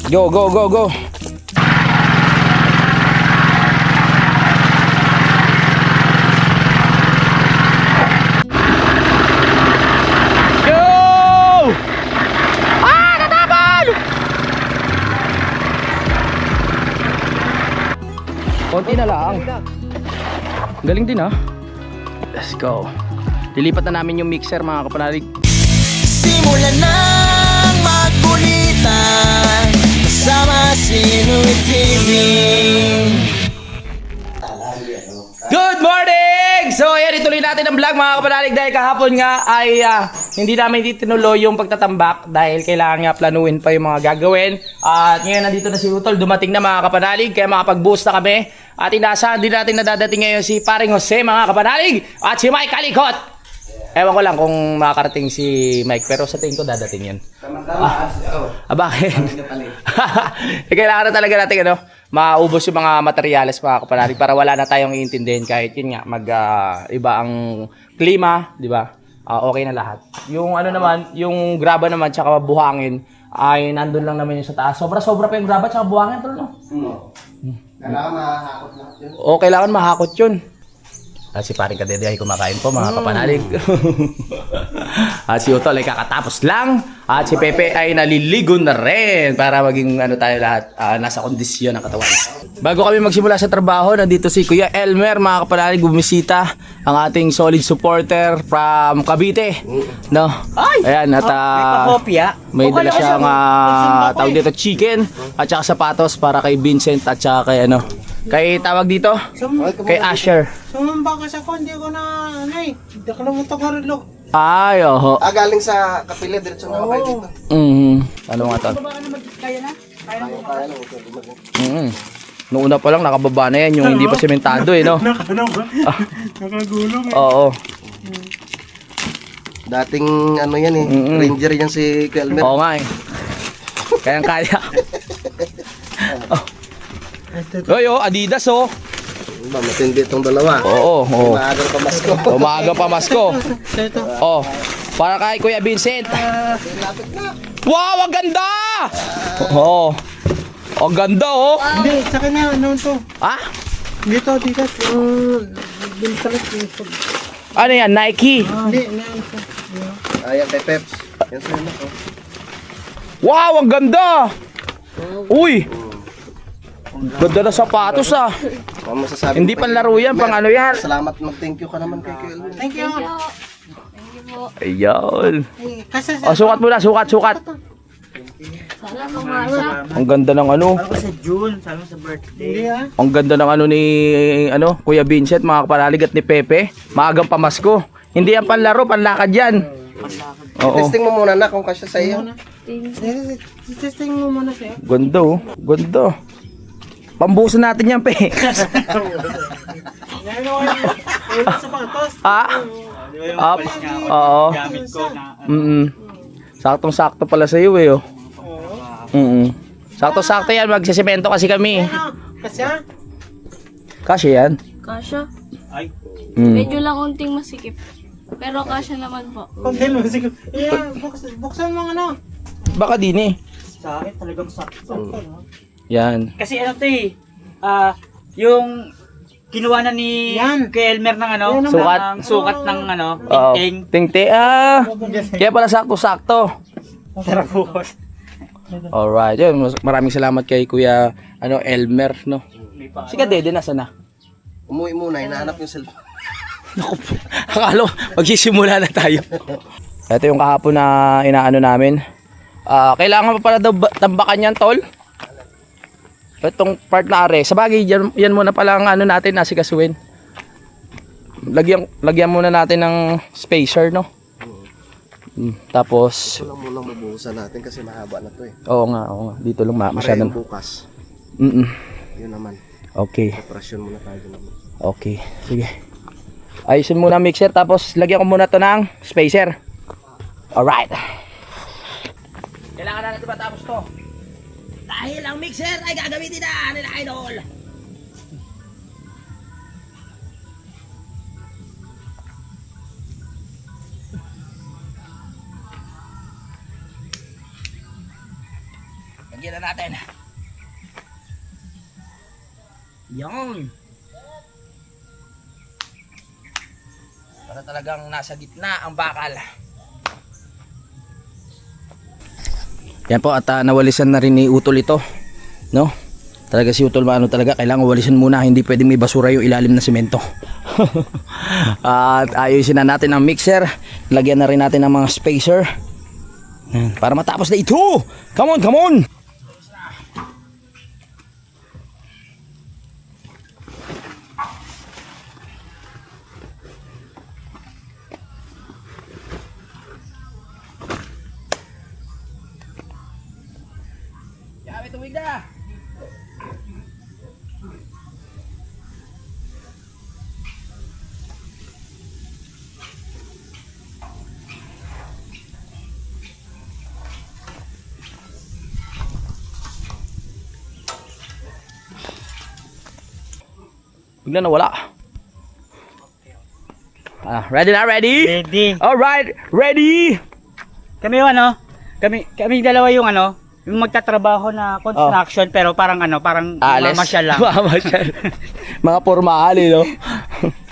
Go, go, go, go. Konti na lang. Galing din ha. Let's go. Lilipat na namin yung mixer mga kapanalig. Simulan ng magkulitan kasama si Louie TV. Good morning! So ayan, ituloy natin ang vlog mga kapanalig dahil kahapon nga ay hindi namin tinuloy yung pagtatambak dahil kailangan nga planuin pa yung mga gagawin. At ngayon nandito na si Utol, dumating na mga kapanalig kaya makapag-boost na kami. At inaasahan din natin na dadating ngayon si Paring Jose mga kapanalig at si Mike Kalikot. Ewan ko lang kung makakarating si Mike pero sa tingin ko dadating yun. Bakit? Kailangan na talaga natin maubos yung mga materyales mga kapanalig para wala na tayong iintindihin kahit yun nga iba ang klima, di ba? Okay na lahat. Yung naman, yung graba naman tsaka buhangin ay nandun lang naman yung sa taas. Sobra-sobra pa yung graba tsaka buhangin tol, no? Kailangan mahakot lahat yun. O, kailangan mahakot yun. At si Paring Kadede ay kumakain po mga kapanalig. At si Utol ay kakatapos lang. At si Pepe ay naliligo na rin para maging tayo lahat nasa kondisyon ng katawan. Bago kami magsimula sa trabaho, nandito si Kuya Elmer mga kapanalig, bumisita ang ating solid supporter from Cavite. No? Ayan, at may dala siyang tawag dito chicken at saka sapatos para kay Vincent at saka kay kay tawag dito? Kay Asher. Sumamba ka sa ko, hindi ko na, hindi ko naman ito karilo. Ay, oho. Galing sa kapila, diretso na kayo dito. Ano nga to? Baka naman, kaya na? Kaya lang. Noong una pa lang, nakababa na yan. Yung hindi pa sementado no? Nakagulong Oo. Dating yan ranger yan si Kelmer. Oo nga Kayang kaya. Adidas Matindi itong dalawa. Oo. Maagang pamasko. Umaga pa Masko. Para kay Kuya Vincent. Wow, ang ganda! Oo. Ang ganda Hindi, sa kanya, to? Dito. Bintalat yung Ano yan, Nike? Hindi, to. Ayan kay Peps. Yan sa'yo na ko. Wow, ang ganda! Uy! Ganda na sapatos Masasabi Hindi pan laro yan, pang yan. Salamat, mag-thank you ka naman kay Kelmer. Thank you. Ayun. Kasi Sukat muna, sukat. Ang ganda ng sa June, sabi sa birthday. Hindi Ang ganda ng ni Kuya Vincent, mga kapanalig at ni Pepe. Maagang pamasko. Hindi yan panlaro, panlakad yan. Oo. Testing mo muna na kung kasya sa iyo. Testing mo muna siya. Ganda ganda. Pambuso natin yan, pe. Sapatos. Up. Oo. Saktong-sakto pala sa iyo Sakto-sakto yan, magsisemento kasi kami. Kasya? Kasi yan. Kasha? Medyo lang unting masikip. Pero kasha naman po. Konti mo, sige. Buksan mo Baka din Sa akin talagang sakto. Yan. Kasi yung kinuha na ni Yan. Kuya Elmer ng Sukat. ng sukat ng Oo. tingting. Tingting. Kaya pala sakto-sakto. Tapos, Alright. Yun, maraming salamat kay Kuya Elmer, no. Si Kadede nasa na? Umuwi muna, hinahanap yung cellphone. Naku po. Akala magsisimula na tayo. Ito yung kahapon na inaano namin. Kailangan pa pala daw tambakan yan, tol. Itong part na are. Sa bagay, yan muna pala ang natin nasikasuin. Lagyan muna natin ng spacer, no? Tapos Ito lang muna mabuhusan natin kasi mahaba na to Oo nga. Dito lang masyadong bukas. Yun naman. Okay. Operasyon muna tayo naman. Okay. Sige. Ayusin muna ang mixer tapos lagyan ko muna to ng spacer. Alright. Kailangan na natin matapos to. Dahil ang mixer ay gagamitin na nila idol. lagyan na natin. Yan. Para talagang nasa gitna ang bakal. Yan po at nawalisan na rin ni Utol ito, no? Talaga si Utol maano talaga, kailangan walisan muna, hindi pwedeng may basura yung ilalim ng semento. At ayusin na natin ang mixer, lagyan na rin natin ng mga spacer. Yan, para matapos na ito. Come on, come on. May tuwig na. Bigla nawala. Ready na, ready? Ready. Alright, ready? Kami yung ano, kami dalawa yung ano, yung magtatrabaho na construction pero parang ano, parang mamasyal lang. Mamasyal. Mga pormahali, no?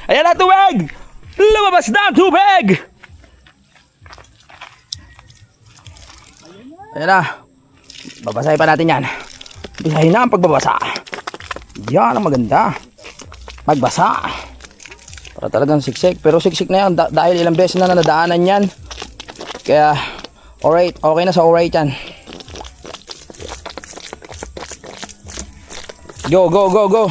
Ayan na, tubig! Lumabas na ang tubig! Ayan na. Babasahin pa natin yan. Bisahin na ang pagbabasa. Yan ang maganda. Magbasa. Para talagang siksik. Pero siksik na yan dahil ilang beses na nadaanan yan. Kaya, alright. Okay na sa alright yan. Go, go, go, go.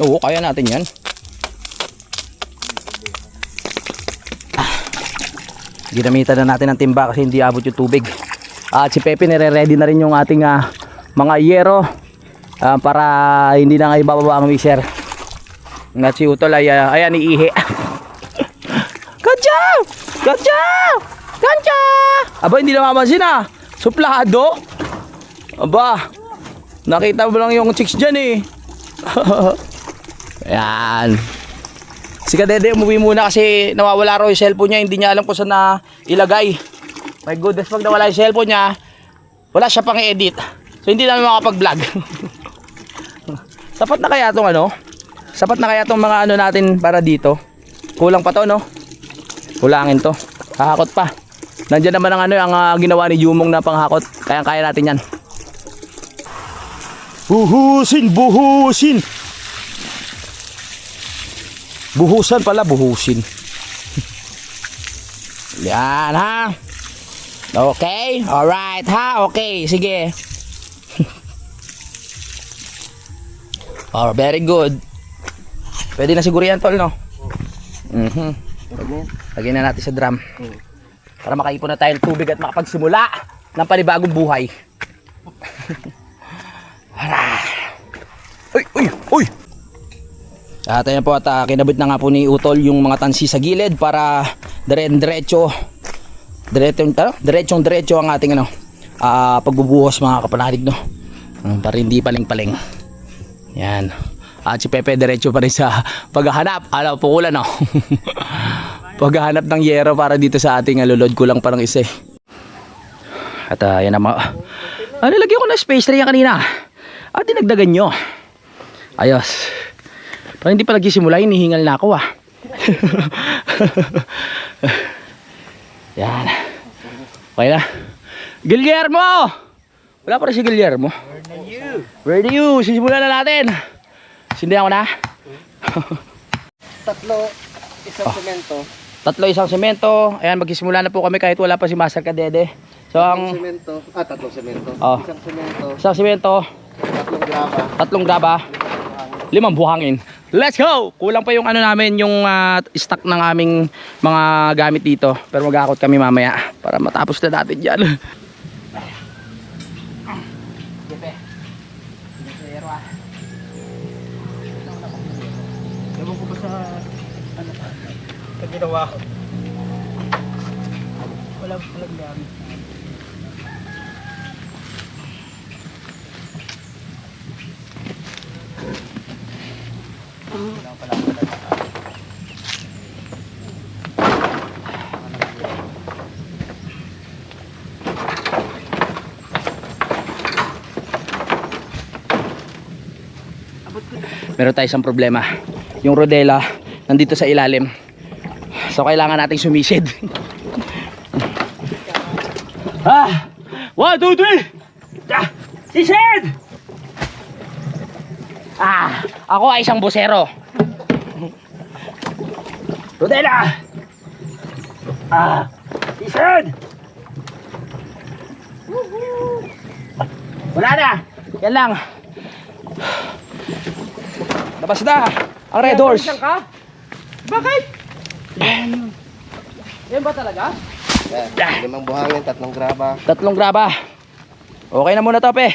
Oo, kaya natin yan. Ginamitan na natin ang timba kasi hindi abot yung tubig. At si Pepe nire-ready na rin yung ating mga yero para hindi na nga ibababa ang mixer. At si Utol ay ayan iihi. Gotcha! Gotcha! Gotcha! Aba, hindi na mamansin suplado. Aba, nakita mo lang yung chicks dyan eh. Ayan. Si Kadede umuwi muna kasi nawawala raw yung cellphone niya. Hindi niya alam kung saan na ilagay. My goodness, pag nawala yung cellphone niya, wala siya pang i-edit. So hindi namin makapag-vlog. Sapat na kaya itong ano? Sapat na kaya itong mga ano natin para dito? Kulang pa to, no? Kulangin to. Kahakot pa. Nandiyan naman ang ano, ang ginawa ni Jumong na panghakot. Kaya natin yan. Buhusin, buhusin. Buhusan pala, buhusin. Yan ha. Okay, alright ha. Okay, sige. Oh, very good. Pwede na siguro yan, tol, no? Lagyan na natin sa drum. Para makaipon na tayo ng tubig at makapagsimula ng panibagong buhay. Uy, uy, uy! At ayan po at kinabit na nga po ni Utol yung mga tansi sa gilid para diretso ang ating ano, pagbubuhos mga kapanalig, no? Para hindi paling-paling. Yan. At si Pepe diretso pa rin sa paghahanap. Pukulan, no? Paghahanap ng yero para dito sa ating lulod. Kulang pa ng isa eh. At yan na mga nilagyan ko na space tray yan kanina. At dinagdagan nyo. Ayos. Parang hindi pa nagsisimula, hinihingal na ako Yan. Okay na. Guillermo! Wala pa rin si Guillermo. Where are you? Sisimulan na natin. Sindihan ko na. Tatlo, isang semento. Ayan, magsisimula na po kami kahit wala pa si Master Kadede. So ang tatlong semento. Isang semento. Tatlong graba. 5 buhangin. Let's go! Kulang pa yung ano namin, yung stock ng aming mga gamit dito. Pero mag-akot kami mamaya para matapos na natin dyan. Ewan ko ba sa ano pag ginawa ko. Walang gamit. meron tayo isang problema. Yung rodela nandito sa ilalim. So kailangan nating sumisid. 1, 2, 3. Sisid! Ako ay isang busero. Rodela! Sisid! Wala na! Yan lang. Labas na ang red horse. Bakit? Yan ba talaga? Yan, 5 buhangin, 3 graba. 3 graba. Okay na muna to, pe.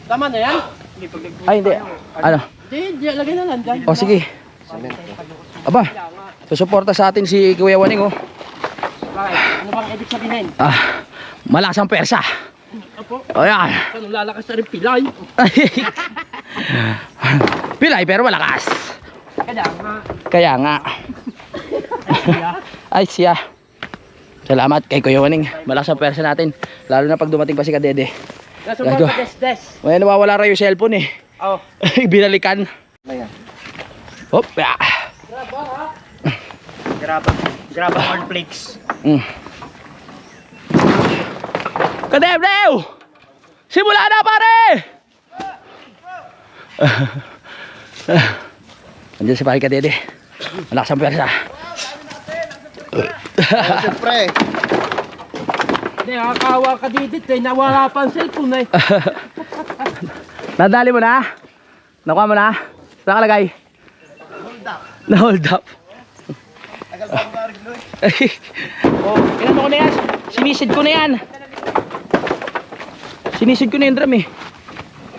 Tama na yan? Ay, hindi. Ano? Hindi, lagay na lang dyan. O, sige. Semento. Aba, susuporta sa atin si Kuya Waning, oh. Bakit? Ano bang ibig sabihin? Malakas ang persa. Opo. O, yan. Ano lalakas na rin pilay? Pilay, pero malakas. Kaya nga. Kaya nga. Ay, siya. Salamat kay Kuya Waning. Malakas ang persa natin. Lalo na pag dumating pa si Kadede. Nasa Let's go. mga des-des. May nawawala raw yung cellphone, eh. Oh. Binalikan. Ayan. Hop, ya. Graba cornflakes. Kadebrew! Simula na, pare! Andiyan si pare Kadede. Malakas ang persa. Siyempre. Hindi, nakakawa ka didit eh. Nawala pa ang cellphone eh. Nadali mo na? Nakuha mo na? Nakalagay? Na-hold up. Tagal pa ang gariglo eh. Oh, inano ko na yan. Sinisid ko na yan. Sinisid ko na yung drum, eh.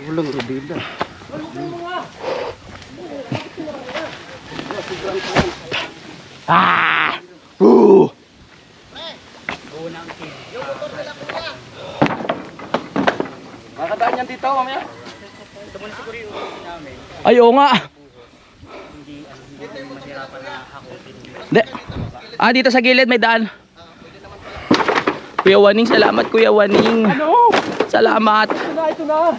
Gulong rodela. Woo! Makadaan yan dito, mamaya. Ay, oo nga. Hindi. Dito sa gilid may daan. Kuya Waning, salamat Kuya Waning. Ano? Salamat. Ito na.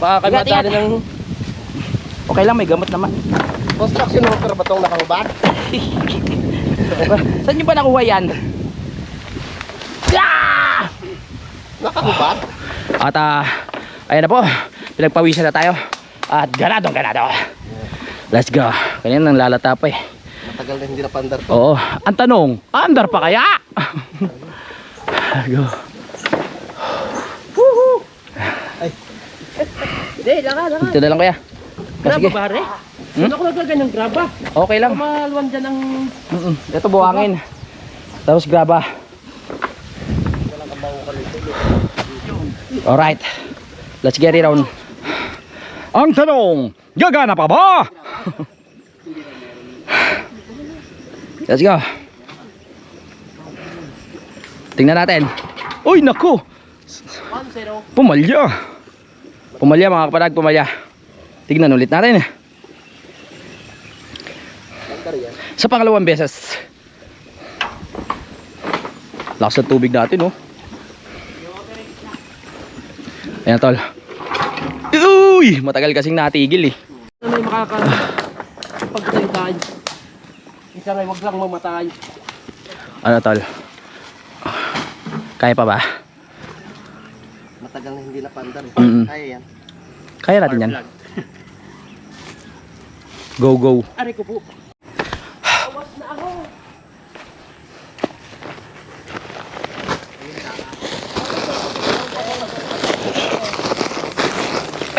Baka kami Ingat, matali ng Okay lang, may gamot naman. construction worker ba itong nakangbat? Saan nyo ba nakuha yan? Nakangbat? At ayan na po, pinagpawisan na tayo. At ganadong ganado. Let's go. Kanina nang lalata pa, eh. Matagal na hindi napandar to. Oo, ang tanong, andar pa kaya? Go. Hindi, laka. Ito na lang kuya. Sige. Graba pare. Hmm? Ano ko nagkaganyan graba? Okay lang. Maluwan dyan ang... Ito buhangin. Tapos graba. Alright. Let's get it on. Ang tanong, gagana pa ba? Let's go. Tingnan natin. Uy, naku. Pumalya. Pumalya mga kapadag, pumalya. Tignan ulit natin. Sa pangalawang beses. Lakas ng tubig natin, oh. Ayan, tol. Uy! Matagal kasing natigil, eh. Ano yung makakapagtay-tay? Isa nga, wag lang mamatay. Ano, tol? Kaya pa ba? Matagal na hindi napandar eh. Kaya yan. Kaya natin yan. Go, go. Aray ko po.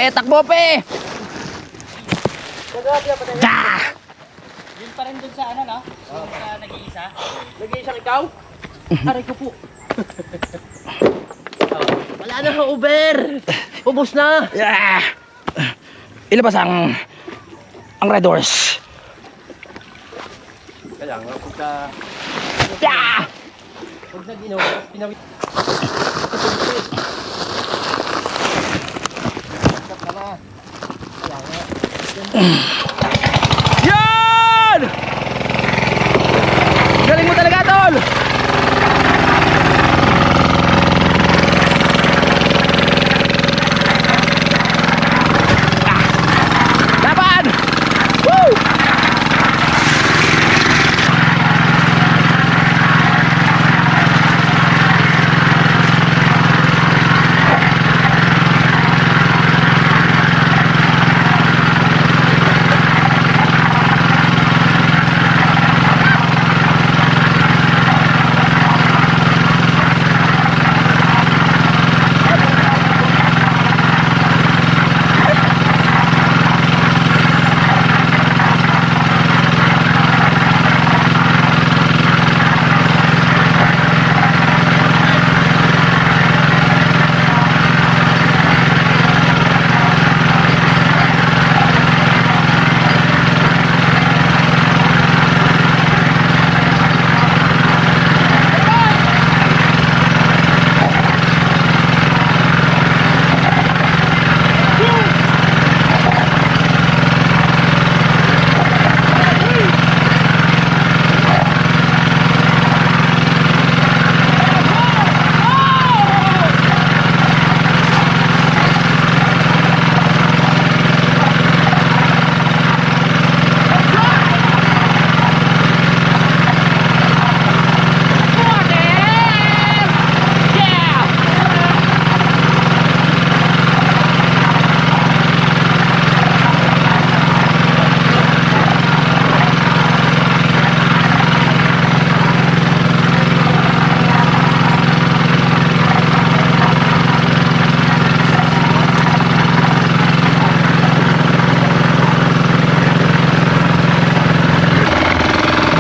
Takbo, pe! Yun pa rin dun sa ano, no? Sa nag-iisa. Nag-iisang ikaw? Aray ko po. Wala na ho, Uber. Ubus na. Yeah! Ilabas ang red horse. Kaya nga, pagka... Yeah! Pag nag-inaw, pinawit. Yan! Galing mo talaga, tol!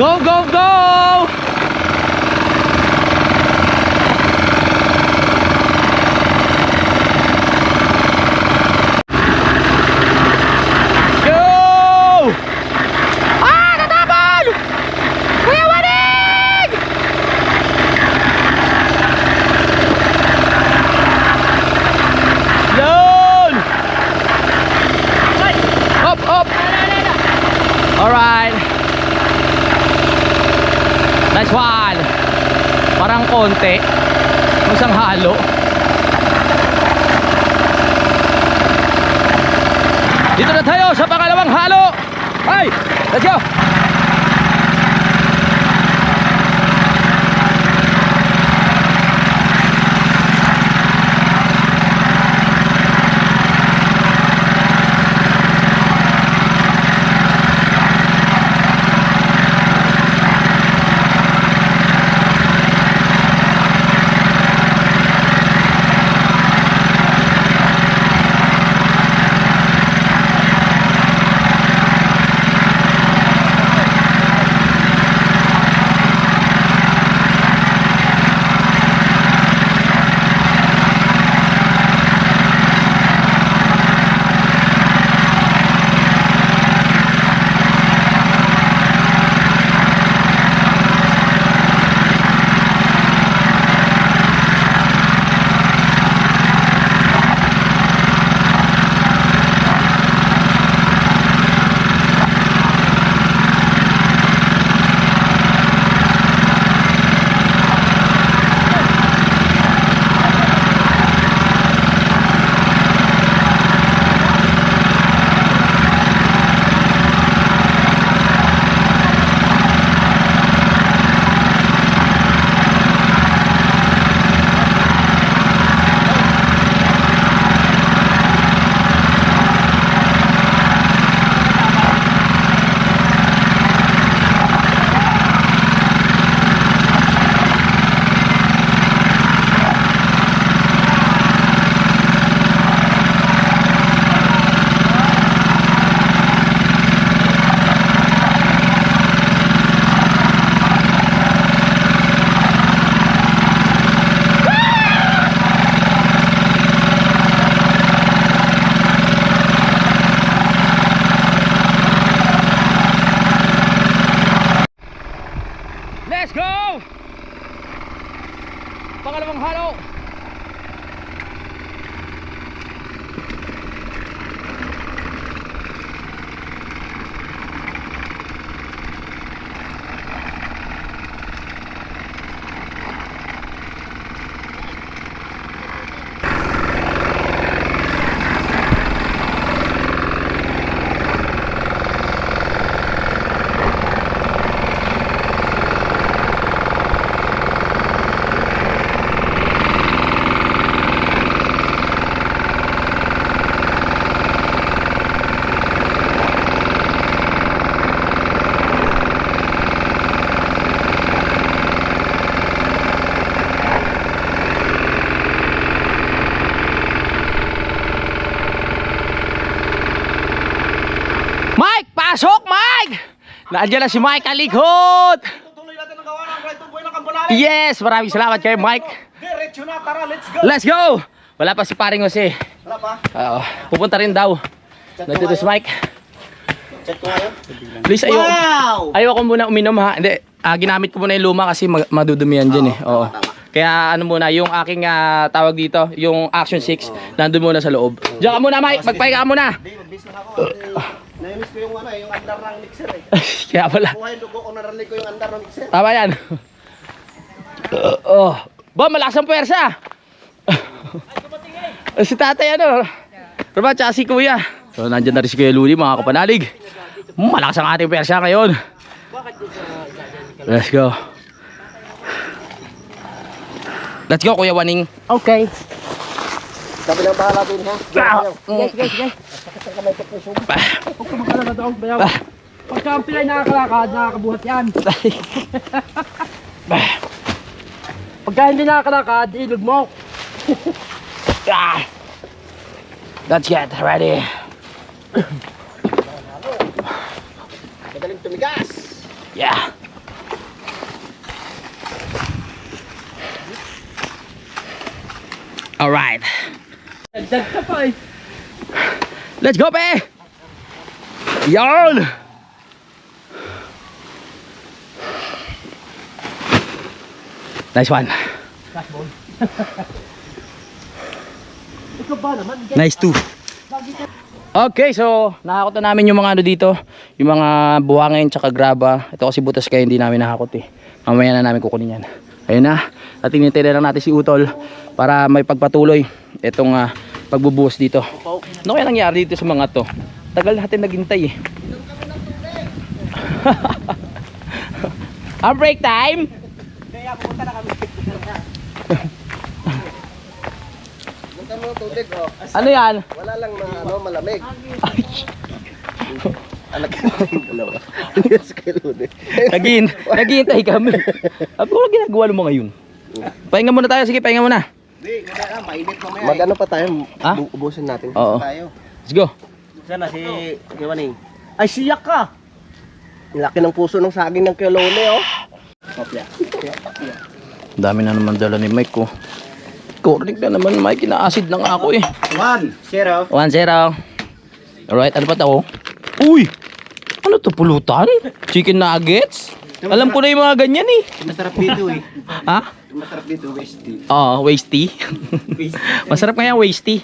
Go, go, go! Go! Ah, natapon! Kuya Waning! Yun! Up, up! Alright. Nice one. Parang konti. Isang halo. Dito na tayo sa pangalawang halo. Ay, let's go. Let's go! Pangalawang halo. Pasok, Mike! Nandiyan na si Mike Alikot! Tutuloy natin ang gawa ng Ride to Buhay ng Kampanali. Yes! Maraming salamat kay Mike. Diretso na, tara, let's go! Let's go! Wala pa si paring Jose. Wala pa? Oo. Pupunta rin daw. Nandito si Mike. Chat ko ngayon. Please, ayoko muna uminom ha. Hindi, ginamit ko muna yung luma kasi madudumi yan dyan eh. Oo. Kaya ano muna, yung aking tawag dito, yung Action 6, nandun muna sa loob. Diyan ka muna, Mike. Magpahinga ka muna. Hindi, magbis lang ako. Nainis ko yung ano, yung andar ng mixer eh. Kaya pala. Buhay dugo ko, narinig ko yung andar ng mixer. Tama yan. Oh. Ba, malakas ang puwersa. Si tatay ano. Pero ba, tsaka si kuya. So, nandyan na rin si Kuya Luli, mga kapanalig. Malakas ang ating puwersa ngayon. Let's go. Let's go, Kuya Waning. Okay. Sabi lang bahala din ha. Sige. Huwag ka makalala daw, bayaw. Pagka ang pilay nakakalakad, nakakabuhat yan. Pagka hindi nakakalakad, ilog mo. Let's get ready. Madaling tumigas. Yeah. Alright. Dagdag ka pa eh. Let's go, pe! Yarn! Nice one. Ikaw ba naman? Nice two. Okay, so nakakot na namin yung mga ano dito, yung mga buhangin tsaka graba. Ito kasi butas kaya hindi namin nakakot eh. Mamaya na namin kukunin yan. Ayun na, at tinitira lang natin si Utol para may pagpatuloy itong pagbubuhos dito. Ano kaya nangyari dito sa mga to? Tagal natin naghintay eh. Ang break time? Punta mo ng tubig, oh. Ano yan? Wala lang na ano, malamig. Anak yung dalawa. Naghihintay kami. Ano ginagawa mo ngayon? Pahinga muna tayo, sige, pahinga muna. Hindi, mamaya, mainit mamaya. Mag-ano pa tayo, Ha? ubusin natin. Oo. Tayo. Let's go. Sana si Kiwaning. Ay, siyak ka. Laki ng puso ng saging ng Kilone, oh. Kopya. Dami na naman dala ni Mike ko. Correct na naman Mike, ina-acid na nga ako eh. 1-0. 1-0. Alright, ano pa to? Uy! Ano to, pulutan? Chicken nuggets? Alam ko na yung mga ganyan eh. Masarap dito eh. Ha? Masarap dito, Westy. Oo, wasty. Masarap kaya wasty.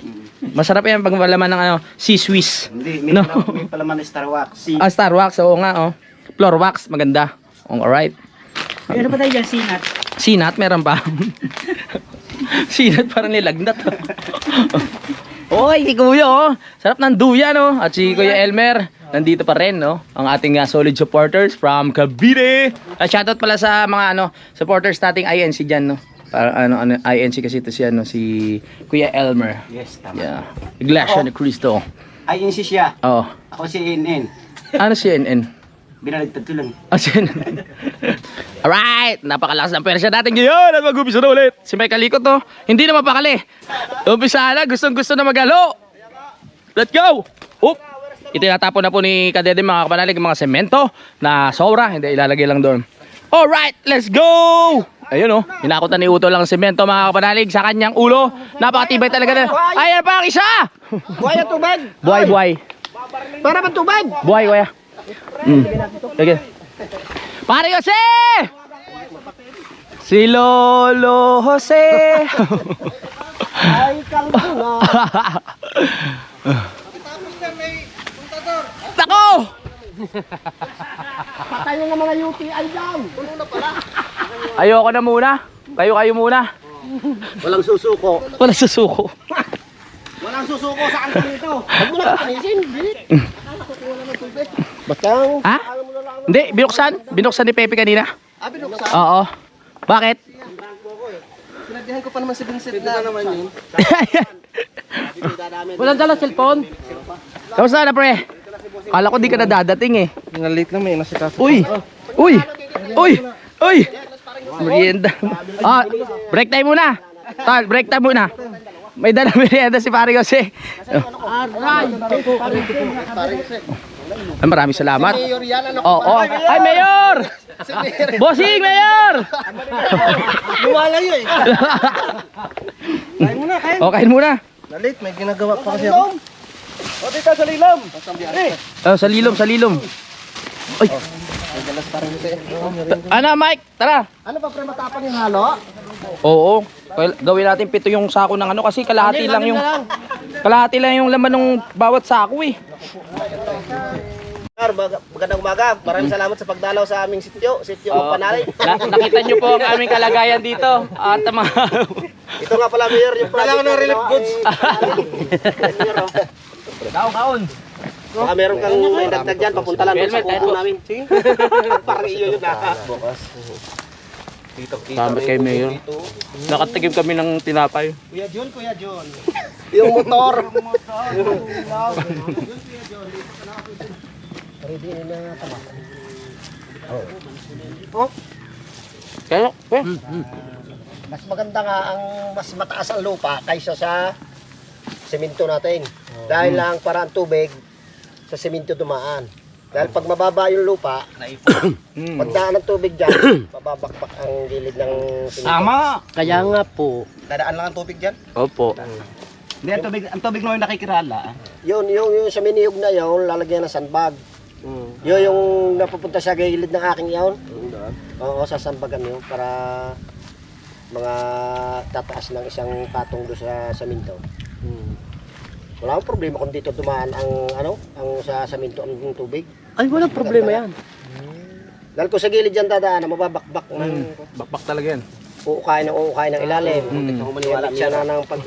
Masarap yan pag malaman ng ano, sea Swiss. Hindi, No. may palaman na Star Wax. Ah, Star Wax, oo nga oh. Floor wax, maganda. Alright. Ano ba tayo dyan, sinat? Sinat, meron pa. Sinat parang nilagnat. Oy, si Kuya oh. Sarap ng duya no. At si Kuya Elmer nandito pa rin no. Ang ating solid supporters from Cavite. At shoutout pala sa mga ano supporters nating INC diyan no. Para ano INC kasi ito si ano si Kuya Elmer. Yes, tama. Yeah. Iglesia ni Cristo. Ay, insi siya. Oh. Ako si NN. Ano si NN? Binaligtad ko lang. Alright, napakalakas ng persya natin ngayon at mag-umpisa na ulit. Si Mike Kalikot to, hindi na mapakali. Umpisa na, gustong gusto na maghalo. Let's go! Oop! Itinatapon na po ni Kadede mga kapanalig mga semento na sobra, hindi ilalagay lang doon. Alright, let's go! Ayun oh, hinakot na ni Uto lang ang semento mga kapanalig sa kanyang ulo. Napakatibay talaga na. Ayan pa ang isa! Buhay ang tubig! Buhay. Para bang tubig? Buhay, kuya. Sige. Pare Jose! Si Lolo Jose! Ay, kalbuna! Tako! Patay na mga UTI dyan! Puno na pala! Ayoko na muna. Kayo muna. Walang susuko. Wala susuko. Walang susuko sa kanto nito. Huwag mo na kapanisin, Bilit. Nakukuha na ng tubig. Batang. Ha? Hindi, binuksan. Binuksan ni Pepe kanina. Ah, binuksan. Oo. Bakit? Sinabihan ko pa naman si Vincent na naman yun. Walang dala cellphone. Kamusta na pre? Kala ko di ka na dadating eh. Late lang may nasikaso. Uy! Uy! Uy! Uy! Merienda. Ah, break time muna. Tal, break time muna. May dala merienda si Pare Jose. Ay, maraming salamat. Mayor yan, ano? Oo. Ay, Mayor! Bossing, Mayor! Lumalayo eh. Kain muna, kain. O, kain muna. Late, may ginagawa pa kasi ako. O, dito sa lilam. Oh, sa lilom. Ay, Nagalas parang kasi. ano Mike? Tara. Ano ba, pre, matapang yung halo? Oo. Gawin natin 7 yung sako ng ano kasi kalahati lang yung laman ng bawat sako eh. Magandang umaga. Maraming salamat sa pagdalaw sa aming sityo Magpanali. Nakita nyo po ang aming kalagayan dito. At mga Ito nga pala, Mayor, yung project. Kailangan ng relief goods. kaon. Baka meron kang may dagdag dyan, papunta lang doon sa kuko namin. Parang iyo yun na. Bukas. Salamat kay Mayor. Nakatigim kami ng tinapay. Kuya John. Yung motor. Kaya, Mas maganda nga ang mas mataas ang lupa kaysa sa semento natin. Dahil lang para ang tubig sa semento dumaan. Dahil pag mababa yung lupa, pagdaan ng tubig dyan, mababakbak ang gilid ng semento. Tama. Kaya nga po, Dadaan lang ang tubig dyan. Opo. Hindi, ang tubig naman nakikirala. Yung sa miniyog na yun, lalagyan ng sandbag. Yun yung napupunta sa gilid ng aking yun. Oo, sa sandbagan yun para mga tataas ng isang patong doon sa saminto. Wala akong problema kung dito dumaan ang sa saminto ang tubig. Ay, walang problema yan. Dahil kung sa gilid dyan dadaan, mababakbak ng Bakbak talaga yan. uukain ng ilalim. Maniwala siya na ng pag...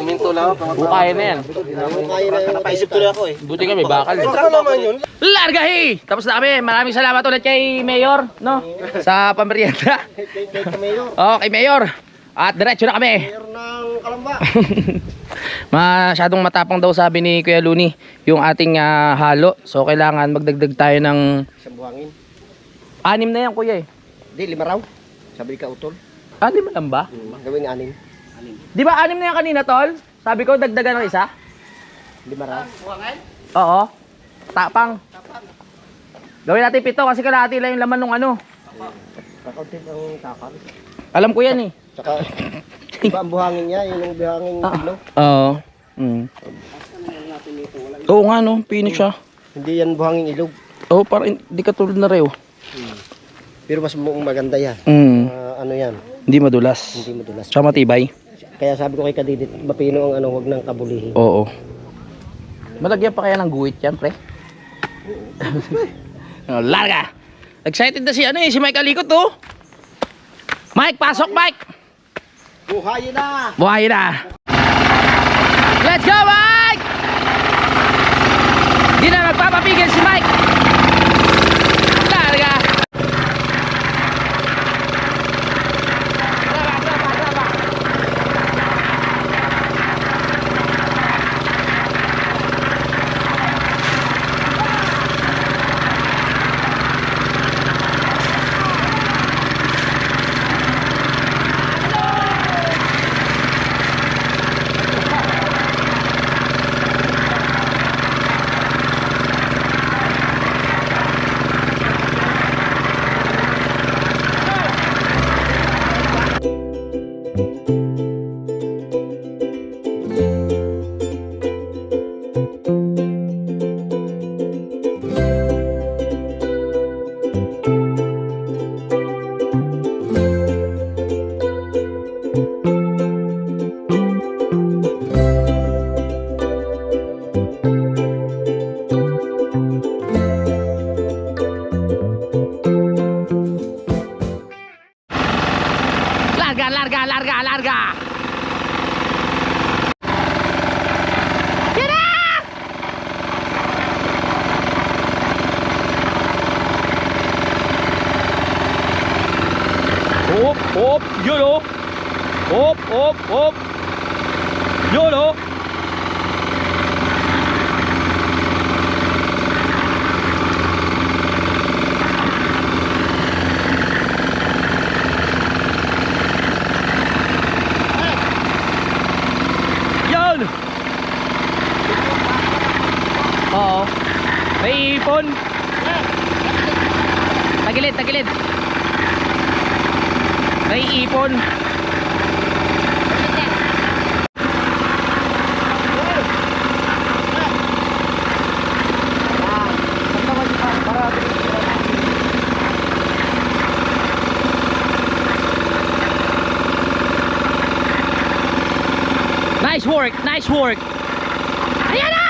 Minto lang. Bukayan na yan. Uukain na yun. Napaisip tuloy ako eh. Buti kami, bakal. Ano naman yun? Largahi! Tapos na kami. Maraming salamat ulit kay Mayor, no? Sa pamerienda. Kay Mayor. Oh, kay Mayor. At diretso na kami. Mayor ng Kalamba. Masyadong matapang daw sabi ni Kuya Luni yung ating halo. So kailangan magdagdag tayo ng Isang buhangin. 6 na yan, Kuya eh. Di, 5 raw. Sabi ka utol. 6 lang ba? Gawing 6. Di ba 6 na yan kanina, Tol? Sabi ko dagdagan ng isa? 5 raw. Oo. Tapang. Gawin natin 7 kasi kalahati lang yung laman ng ano. Kakaunti ang takal. Alam ko yan eh. Saka, iba ang buhangin niya, yun yung buhangin piglo. Oo. Oo nga no, finish siya. Hindi yan buhangin ilog. Oo, parang hindi katulad na reo. Pero mas maganda yan. Ano yan, Hindi madulas. hindi madulas. Tsaka matibay. Kaya sabi ko kay Kadidit, mapino ang wag nang kabulihin. Oo. Malagyan pa kaya ng guhit yan, pre? Oh, larga! Excited na si si Mike Alicot, oh! Mike, pasok, Mike! Buhayin na! Buhay na! Let's go, Mike! Di na magpapapigil si Mike! Larga! Larga! Yan na! Hop! Yun o! Hop! Yun o! Oo. May ipon. Tagilid. May ipon. Nice work. Ayan na!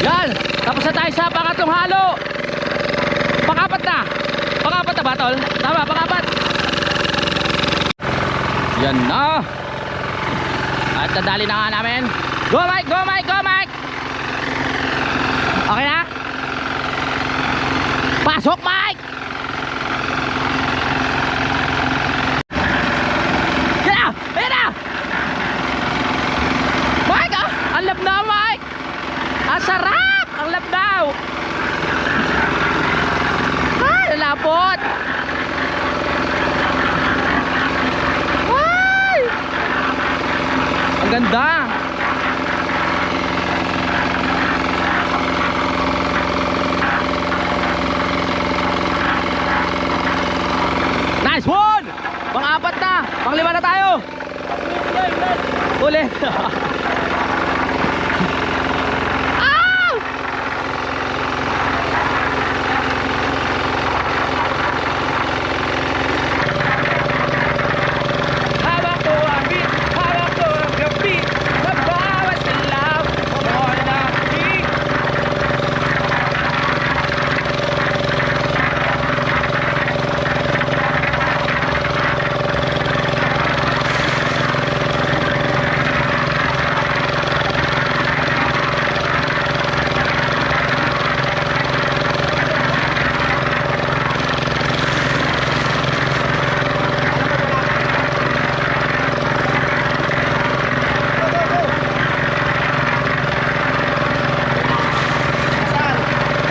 Yan! Tapos na tayo sa pangatlong halo. Pangapat na ba, Tol? Tama, pangapat. Yan na. At nadali na nga namin. Go Mike! Okay na? Pasok, Mike! Ayan na! Mike, ang labnaw, Mike! Ang sarap! Ang labnaw! Lalapot! Ay! Ang ganda! Nice one! Panglima na tayo. Ulit. Hawak ko ang beat, hawak ko ang gabi, mabawas na love, more na beat.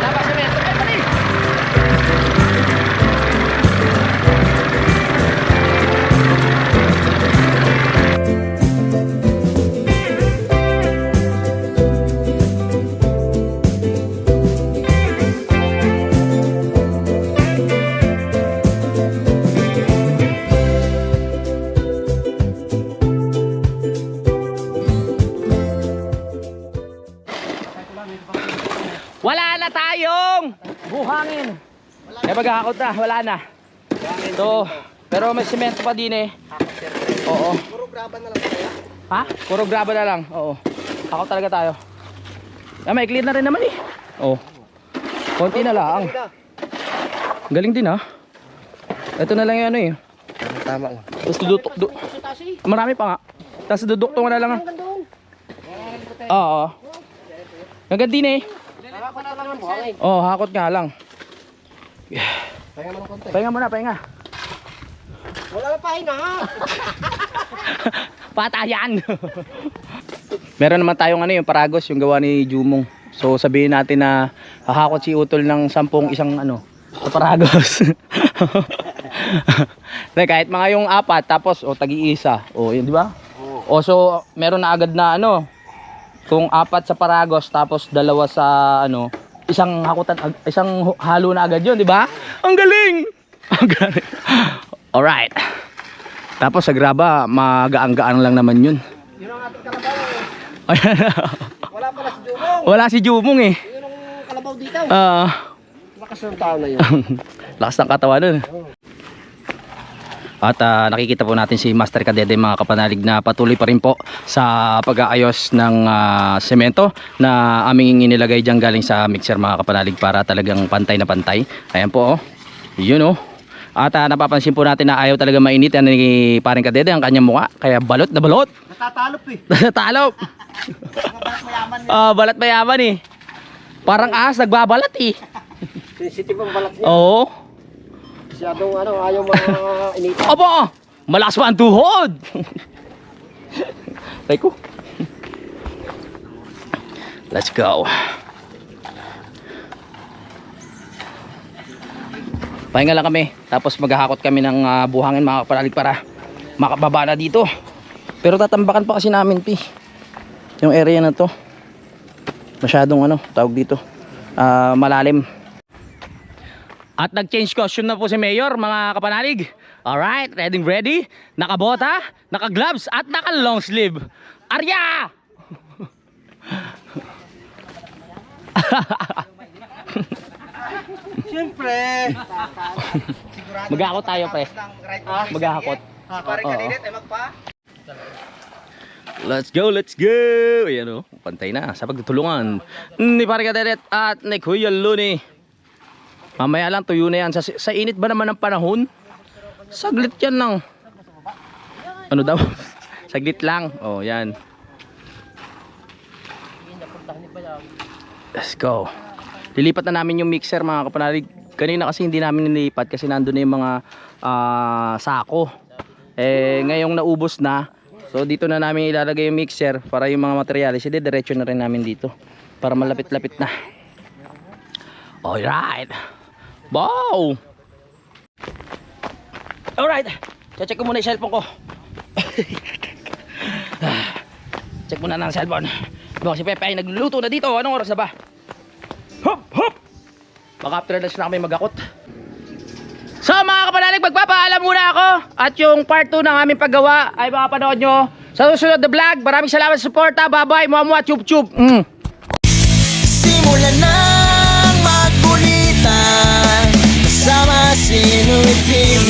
Labas na meto, ay mali. Wala na tayong buhangin. Kaya maghahakot na, wala na. So, pero may semento pa din eh. Oo. Puro graba na lang kaya. Ha? Puro graba na lang. Oo. Hakot talaga tayo. May clear na rin naman eh. Oo. Konti na lang. Galing din ha. Ito na lang yung ano eh. Tama lang. Tapos marami pa nga. Tapos dudukto na lang. Oo. Hanggang din eh. Oh, hakot nga lang. Pahinga mo ng konti. Pahinga muna, pahinga. Wala na pahinga ha. Patayan. Meron naman tayong ano yung paragos, yung gawa ni Jumong. So sabihin natin na hahakot si Utol ng 10 isang ano, sa paragos. Kahit mga yung 4 tapos tagi-isa. Yun di ba? So meron na agad na ano, kung 4 sa paragos tapos 2 sa ano, isang hakutan, isang halo na agad yun, di ba? Ang galing! Ang galing. Alright. Tapos sa graba, magaang-gaan lang naman yun. Yun ang ating kalabaw. Ayan. Wala pala si Jumong. Wala si Jumong eh. Yun ang kalabaw dito. Lakas ng tao na yun. Lakas ng katawan nun. At nakikita po natin si Master Kadede mga kapanalig na patuloy pa rin po sa pag-aayos ng semento na aming inilagay dyan galing sa mixer mga kapanalig para talagang pantay na pantay. Ayan po oh. Yun oh. At napapansin po natin na ayaw talaga mainit yan ni paring Kadede ang kanyang mukha. Kaya balot na balot. Natatalop eh. Natatalop. Balat mayaman eh. Parang ahas nagbabalat eh. Sensitive ang balat niya. Oo. Masyadong ano, ayaw mga inita. Aba! Malakas pa ang tuhod! Teko. Let's go. Pahinga lang kami. Tapos maghahakot kami ng buhangin mga kapanalig para makababa na dito. Pero tatambakan pa kasi namin pi. Yung area na to. Masyadong ano, tawag dito. Malalim. At nag-change costume na po si Mayor mga kapanalig. Alright, ready? Nakabota, naka-gloves at naka-long sleeve. Arya! Siyempre. Maghahakot tayo pre. Maghahakot. Parang kanilit ay magpa. Let's go. Ayan o, pantay na sa pagtutulungan ni Pare Kadede at ni Kuya Luni. Mamaya lang tuyo na yan. Sa init ba naman ng panahon? Saglit yan lang. Ano daw? Saglit lang. Yan. Let's go. Lilipat na namin yung mixer mga kapanalig. Kanina kasi hindi namin nilipat kasi nandun na yung mga sako. Ngayong naubos na. So dito na namin ilalagay yung mixer para yung mga materyales. Diretso na rin namin dito. Para malapit-lapit na. Alright. Wow! Alright. Check ko muna yung cellphone ko. Check muna ng cellphone. Baka si Pepe ay nagluluto na dito. Anong oras na ba? Hop! Baka after lunch na kami magakot. So mga kapanalig, magpapaalam muna ako. At yung part 2 ng aming paggawa ay makapanood nyo sa susunod na vlog. Maraming salamat sa suporta. Bye-bye, mua chup chup. Simulan ng magkulitan kasama si Louie TV.